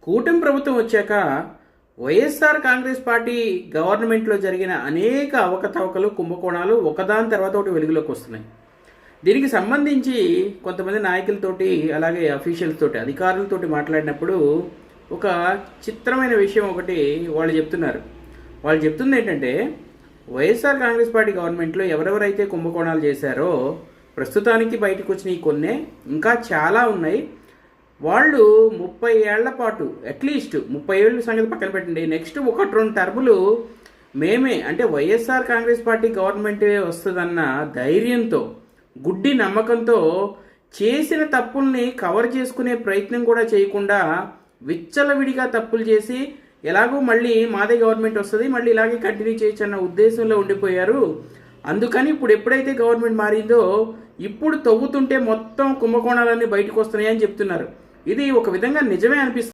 కూటమి ప్రభుత్వం వచ్చాక వైఎస్ఆర్ కాంగ్రెస్ పార్టీ గవర్నమెంట్లో జరిగిన అనేక అవకతవకలు కుంభకోణాలు ఒకదాని తర్వాత ఒకటి వెలుగులోకి వస్తున్నాయి. దీనికి సంబంధించి కొంతమంది నాయకులతోటి అలాగే అఫీషియల్స్ తోటి అధికారులతోటి మాట్లాడినప్పుడు ఒక చిత్రమైన విషయం ఒకటి వాళ్ళు చెప్తున్నారు. వాళ్ళు చెప్తుంది ఏంటంటే, వైఎస్ఆర్ కాంగ్రెస్ పార్టీ గవర్నమెంట్లో ఎవరెవరైతే కుంభకోణాలు చేశారో ప్రస్తుతానికి బయటకు వచ్చినాయి కొన్నే, ఇంకా చాలా ఉన్నాయి. వాళ్ళు 30 ఏళ్ల పాటు అట్లీస్ట్ 30 ఏళ్ళు సంగతి పక్కన పెట్టండి, నెక్స్ట్ 1-2 టర్ములు మేమే అంటే వైఎస్ఆర్ కాంగ్రెస్ పార్టీ గవర్నమెంటే వస్తుందన్న ధైర్యంతో గుడ్డి నమ్మకంతో చేసిన తప్పుల్ని కవర్ చేసుకునే ప్రయత్నం కూడా చేయకుండా విచ్చలవిడిగా తప్పులు చేసి ఎలాగో మళ్ళీ మాదే గవర్నమెంట్ వస్తుంది మళ్ళీ ఇలాగే కంటిన్యూ చేయొచ్చు అన్న ఉద్దేశంలో ఉండిపోయారు. అందుకని ఇప్పుడు ఎప్పుడైతే గవర్నమెంట్ మారిందో ఇప్పుడు తవ్వుతుంటే మొత్తం కుంభకోణాలన్నీ బయటకు వస్తున్నాయని చెప్తున్నారు. ఇది ఒక విధంగా నిజమే అనిపిస్తుంది.